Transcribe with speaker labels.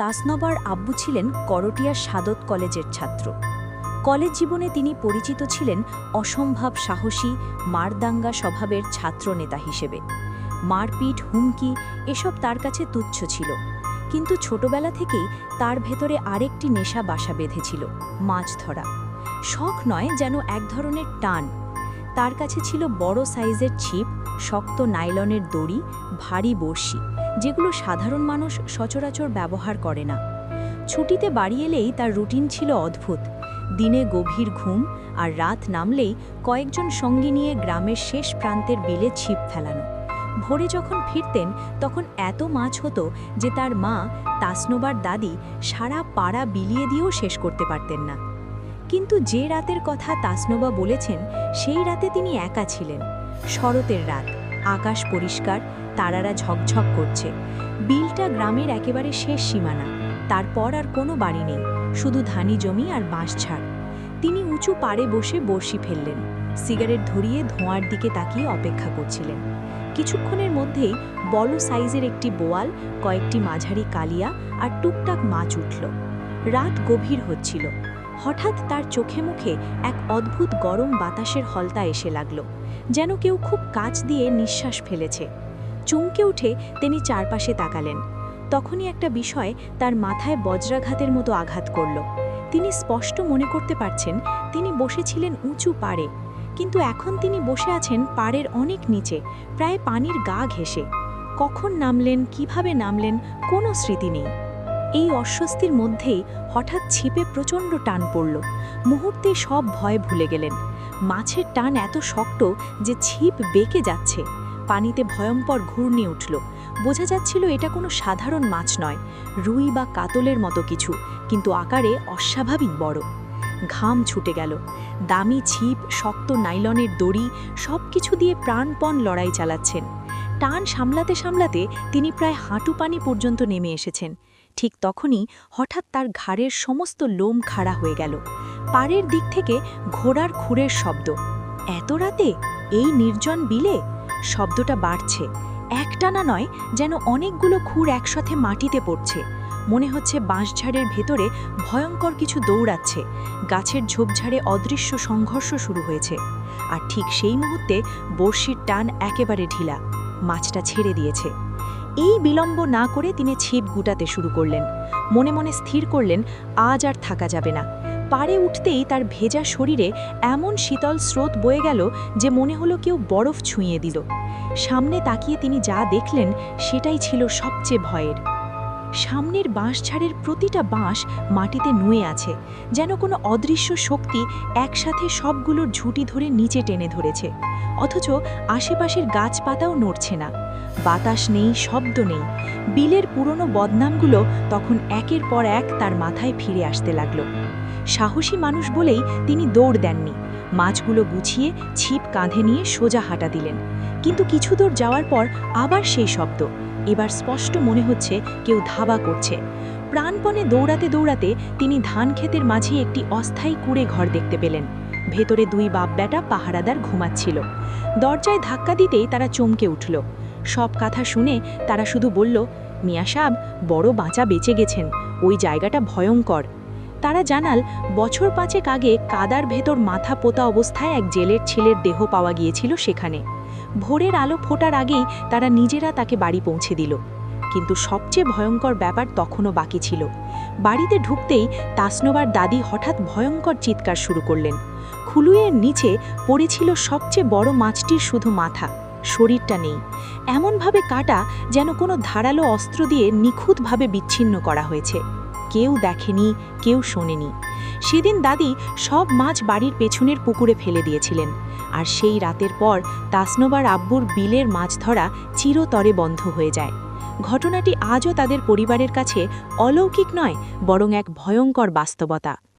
Speaker 1: তাসনবার আব্বু ছিলেন করটিয়ার সাদত কলেজের ছাত্র। কলেজ জীবনে তিনি পরিচিত ছিলেন অসম্ভব সাহসী মারদাঙ্গা স্বভাবের ছাত্র নেতা হিসেবে। মারপিট, হুমকি এসব তার কাছে তুচ্ছ ছিল, কিন্তু ছোটবেলা থেকেই তার ভেতরে আরেকটি নেশা বাসা বেঁধেছিল, মাছ ধরা। শখ নয়, যেন এক ধরনের টান। তার কাছে ছিল বড় সাইজের ছিপ, শক্ত নাইলনের দড়ি, ভারী বড়শি, যেগুলো সাধারণ মানুষ সচরাচর ব্যবহার করে না। ছুটিতে বাড়ি এলেই তার রুটিন ছিল অদ্ভুত। দিনে গভীর ঘুম, আর রাত নামলেই কয়েকজন সঙ্গী নিয়ে গ্রামের শেষ প্রান্তের বিলে ছিপ ফেলানো। ভোরে যখন ফিরতেন তখন এত মাছ হতো যে তার মা, তাসনবার দাদি সারা পাড়া বিলিয়ে দিয়েও শেষ করতে পারতেন না। কিন্তু যে রাতের কথা তাসনবা বলেছেন, সেই রাতে তিনি একা ছিলেন। শরতের রাত, আকাশ পরিষ্কার, তারারা ঝকঝক করছে। বিলটা গ্রামের একেবারে শেষ সীমানা। তারপর আর কোনো বাড়ি নেই, শুধু ধানি জমি আর বাঁশঝাড়। তিনি উঁচু পাড়ে বসে বড়শি ফেললেন, সিগারেট ধরিয়ে ধোঁয়ার দিকে তাকিয়ে অপেক্ষা করছিলেন। কিছুক্ষণের মধ্যেই বড় সাইজের একটি বোয়াল, কয়েকটি মাঝারি কালিয়া আর টুকটাক মাছ উঠল। রাত গভীর হচ্ছিল। হঠাৎ তার চোখে মুখে এক অদ্ভুত গরম বাতাসের হলতা এসে লাগল, যেন কেউ খুব কাছ দিয়ে নিঃশ্বাস ফেলেছে। চমকে উঠে তিনি চারপাশে তাকালেন। তখনই একটা বিষয় তার মাথায় বজ্রাঘাতের মতো আঘাত করল। তিনি স্পষ্ট মনে করতে পারছেন তিনি বসেছিলেন উঁচু পাড়ে, কিন্তু এখন তিনি বসে আছেন পাড়ের অনেক নিচে, প্রায় পানির গা ঘেঁষে। কখন নামলেন, কিভাবে নামলেন, কোনো স্মৃতি নেই। এই অস্বস্তির মধ্যেই হঠাৎ ছিপে প্রচণ্ড টান পড়ল। মুহূর্তেই সব ভয় ভুলে গেলেন। মাছের টান এত শক্ত যে ছিপ বেঁকে যাচ্ছে। পানিতে ভয়ঙ্কর ঘূর্ণি উঠল। বোঝা যাচ্ছিল এটা কোনো সাধারণ মাছ নয়, রুই বা কাতলের মতো কিছু, কিন্তু আকারে অস্বাভাবিক বড়। ঘাম ছুটে গেল। দামি ছিপ, শক্ত নাইলনের দড়ি, সব কিছু দিয়ে প্রাণপণ লড়াই চালাচ্ছেন। টান সামলাতে সামলাতে তিনি প্রায় হাঁটু পানি পর্যন্ত নেমে এসেছেন। ঠিক তখনই হঠাৎ তার ঘাড়ের সমস্ত লোম খাড়া হয়ে গেল। পাড়ের দিক থেকে ঘোড়ার খুরের শব্দ। এত রাতে এই নির্জন বিলে? শব্দটা বাড়ছে, একটানা নয়, যেন অনেকগুলো খুর একসাথে মাটিতে পড়ছে। মনে হচ্ছে বাঁশঝাড়ের ভেতরে ভয়ঙ্কর কিছু দৌড়াচ্ছে। গাছের ঝোপঝাড়ে অদৃশ্য সংঘর্ষ শুরু হয়েছে। আর ঠিক সেই মুহূর্তে বড়শির টান একেবারে ঢিলা, মাছটা ছেড়ে দিয়েছে। এই বিলম্ব না করে তিনি ছিপ গুটাতে শুরু করলেন। মনে মনে স্থির করলেন আজ আর থাকা যাবে না। পাড়ে উঠতেই তার ভেজা শরীরে এমন শীতল স্রোত বয়ে গেল যে মনে হলো কেউ বরফ ছুঁয়ে দিল। সামনে তাকিয়ে তিনি যা দেখলেন সেটাই ছিল সবচেয়ে ভয়ের। সামনের বাঁশঝাড়ের প্রতিটা বাঁশ মাটিতে নুয়ে আছে, যেন কোনো অদৃশ্য শক্তি একসাথে সবগুলোর ঝুঁটি ধরে নিচে টেনে ধরেছে। অথচ আশেপাশের গাছপাতাও নড়ছে না। বাতাস নেই, শব্দ নেই। বিলের পুরনো বদনামগুলো তখন একের পর এক তার মাথায় ফিরে আসতে লাগল। সাহসী মানুষ বলেই তিনি দৌড় দেননি। মাছগুলো গুছিয়ে ছিপ কাঁধে নিয়ে সোজা হাঁটা দিলেন। কিন্তু কিছু দূর যাওয়ার পর আবার সেই শব্দ। এবার স্পষ্ট মনে হচ্ছে কেউ ধাবা করছে। প্রাণপণে দৌড়াতে দৌড়াতে তিনি ধান ক্ষেতের মাঝে একটি অস্থায়ী কুঁড়ে ঘর দেখতে পেলেন। ভেতরে দুই বাপ বেটা পাহারাদার ঘুমাচ্ছিল। দরজায় ধাক্কা দিতেই তারা চমকে উঠল। সব কথা শুনে তারা শুধু বলল, মিয়া সাহেব বড় বাঁচা বেঁচে গেছেন, ওই জায়গাটা ভয়ঙ্কর। তারা জানাল বছর 5 আগে কাদার ভেতর মাথা পোতা অবস্থায় এক জেলের ছেলের দেহ পাওয়া গিয়েছিল সেখানে। ভোরের আলো ফোটার আগেই তারা নিজেরা তাকে বাড়ি পৌঁছে দিল। কিন্তু সবচেয়ে ভয়ঙ্কর ব্যাপার তখনও বাকি ছিল। বাড়িতে ঢুকতেই তাসনবার দাদি হঠাৎ ভয়ঙ্কর চিৎকার শুরু করলেন। খুলুয়ের নিচে পড়েছিল সবচেয়ে বড় মাছটির শুধু মাথা, শরীরটা নেই। এমনভাবে কাটা যেন কোনো ধারালো অস্ত্র দিয়ে নিখুঁতভাবে বিচ্ছিন্ন করা হয়েছে। কেউ দেখেনি, কেউ শোনেনি। সেদিন দাদি সব মাছ বাড়ির পেছনের পুকুরে ফেলে দিয়েছিলেন। আর সেই রাতের পর তাসনবার আব্বুর বিলের মাছ ধরা চিরতরে বন্ধ হয়ে যায়। ঘটনাটি আজও তাদের পরিবারের কাছে অলৌকিক নয়, বরং এক ভয়ঙ্কর বাস্তবতা।